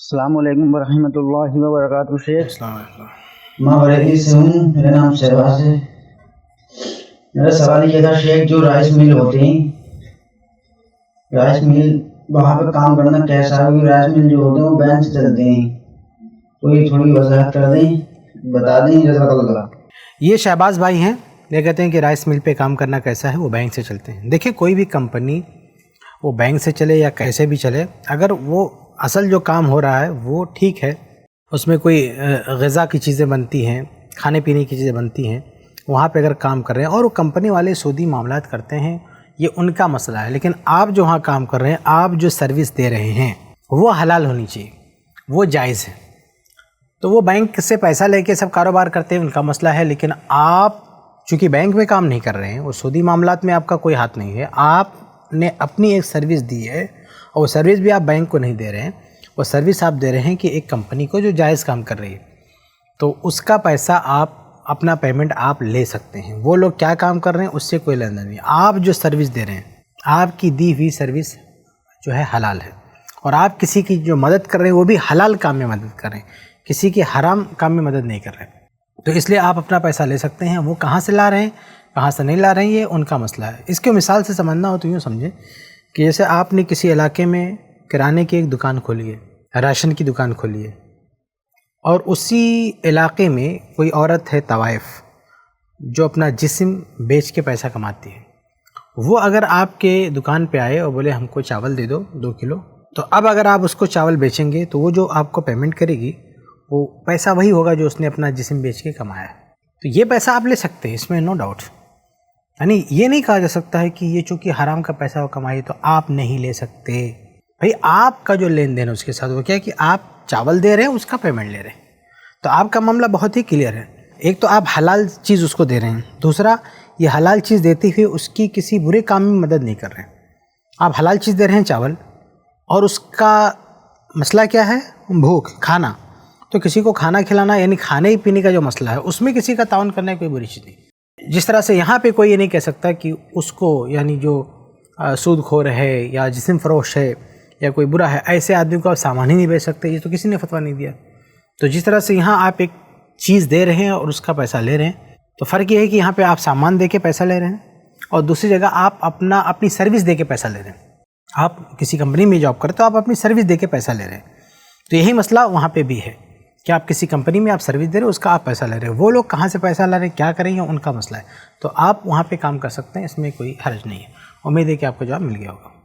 السلام علیکم ورحمۃ اللہ وبرکاتہ شیخ۔ السلام علیکم۔ میں بریلی سے ہوں، میرا نام شہباز ہے۔ میرا سوال یہ تھا شیخ، جو رائس مل ہوتے ہیں، رائس مل وہاں پہ کام کرنا کیسا ہے؟ کہ رائس مل جو ہوتے ہیں وہ بینک سے چلتے ہیں، تو یہ تھوڑی وضاحت کر دیں، بتا دیں جزاک اللہ۔ یہ شہباز بھائی ہیں، یہ کہتے ہیں کہ رائس مل پہ کام کرنا کیسا ہے، وہ بینک سے چلتے ہیں۔ دیکھیں، کوئی بھی کمپنی وہ بینک سے چلے یا کیسے بھی چلے، اگر وہ اصل جو کام ہو رہا ہے وہ ٹھیک ہے، اس میں کوئی غذا کی چیزیں بنتی ہیں، کھانے پینے کی چیزیں بنتی ہیں، وہاں پہ اگر کام کر رہے ہیں اور وہ کمپنی والے سودی معاملات کرتے ہیں، یہ ان کا مسئلہ ہے۔ لیکن آپ جو وہاں کام کر رہے ہیں، آپ جو سروس دے رہے ہیں، وہ حلال ہونی چاہیے، وہ جائز ہے۔ تو وہ بینک سے پیسہ لے کے سب کاروبار کرتے ہیں، ان کا مسئلہ ہے۔ لیکن آپ چونکہ بینک میں کام نہیں کر رہے ہیں، وہ سودی معاملات میں آپ کا کوئی ہاتھ نہیں ہے، آپ نے اپنی ایک سروس دی ہے، اور وہ سروس بھی آپ بینک کو نہیں دے رہے ہیں، وہ سروس آپ دے رہے ہیں کہ ایک کمپنی کو جو جائز کام کر رہی ہے، تو اس کا پیسہ آپ اپنا پیمنٹ آپ لے سکتے ہیں۔ وہ لوگ کیا کام کر رہے ہیں اس سے کوئی لینا نہیں۔ آپ جو سروس دے رہے ہیں، آپ کی دی ہوئی سروس جو ہے حلال ہے، اور آپ کسی کی جو مدد کر رہے ہیں وہ بھی حلال کام میں مدد کر رہے ہیں، کسی کی حرام کام میں مدد نہیں کر رہے ہیں۔ تو اس لیے آپ اپنا پیسہ لے سکتے ہیں۔ وہ کہاں سے لا رہے ہیں، کہاں سے نہیں لا رہے ہیں، یہ ان کا مسئلہ ہے۔ اس کے مثال سے سمجھنا ہو تو یوں سمجھیں کہ جیسے آپ نے کسی علاقے میں کرانے کی ایک دکان کھولی ہے، راشن کی دکان کھولی ہے، اور اسی علاقے میں کوئی عورت ہے طوائف جو اپنا جسم بیچ کے پیسہ کماتی ہے۔ وہ اگر آپ کے دکان پہ آئے اور بولے ہم کو چاول دے دو 2 کلو، تو اب اگر آپ اس کو چاول بیچیں گے تو وہ جو آپ کو پیمنٹ کرے گی وہ پیسہ وہی ہوگا جو اس نے اپنا جسم بیچ کے کمایا ہے۔ تو یہ پیسہ آپ لے سکتے ہیں، اس میں نو ڈاؤٹ۔ یعنی یہ نہیں کہا جا سکتا ہے کہ یہ چونکہ حرام کا پیسہ وہ کمائی تو آپ نہیں لے سکتے۔ بھئی آپ کا جو لین دین ہے اس کے ساتھ وہ کیا ہے کہ آپ چاول دے رہے ہیں، اس کا پیمنٹ لے رہے ہیں، تو آپ کا معاملہ بہت ہی کلیئر ہے۔ ایک تو آپ حلال چیز اس کو دے رہے ہیں، دوسرا یہ حلال چیز دیتے ہوئے اس کی کسی برے کام میں مدد نہیں کر رہے ہیں۔ آپ حلال چیز دے رہے ہیں چاول، اور اس کا مسئلہ کیا ہے؟ بھوک، کھانا۔ تو کسی کو کھانا کھلانا یعنی کھانے پینے کا جو مسئلہ ہے اس میں کسی کا تعاون کرنا کوئی بری چیز نہیں۔ جس طرح سے یہاں پہ کوئی یہ نہیں کہہ سکتا کہ اس کو یعنی جو سود خور ہے یا جسم فروش ہے یا کوئی برا ہے، ایسے آدمی کو آپ سامان ہی نہیں بیچ سکتے، یہ تو کسی نے فتویٰ نہیں دیا۔ تو جس طرح سے یہاں آپ ایک چیز دے رہے ہیں اور اس کا پیسہ لے رہے ہیں، تو فرق یہ ہے کہ یہاں پہ آپ سامان دے کے پیسہ لے رہے ہیں، اور دوسری جگہ آپ اپنی سروس دے کے پیسہ لے رہے ہیں۔ آپ کسی کمپنی میں جاب کرتے تو آپ اپنی سروس دے کے پیسہ لے رہے ہیں۔ تو یہی مسئلہ وہاں پہ بھی ہے کہ آپ کسی کمپنی میں آپ سروس دے رہے ہیں، اس کا آپ پیسہ لے رہے ہیں۔ وہ لوگ کہاں سے پیسہ لا رہے ہیں، کیا کریں گے، ان کا مسئلہ ہے۔ تو آپ وہاں پہ کام کر سکتے ہیں، اس میں کوئی حرج نہیں ہے۔ امید ہے کہ آپ کو جواب مل گیا ہوگا۔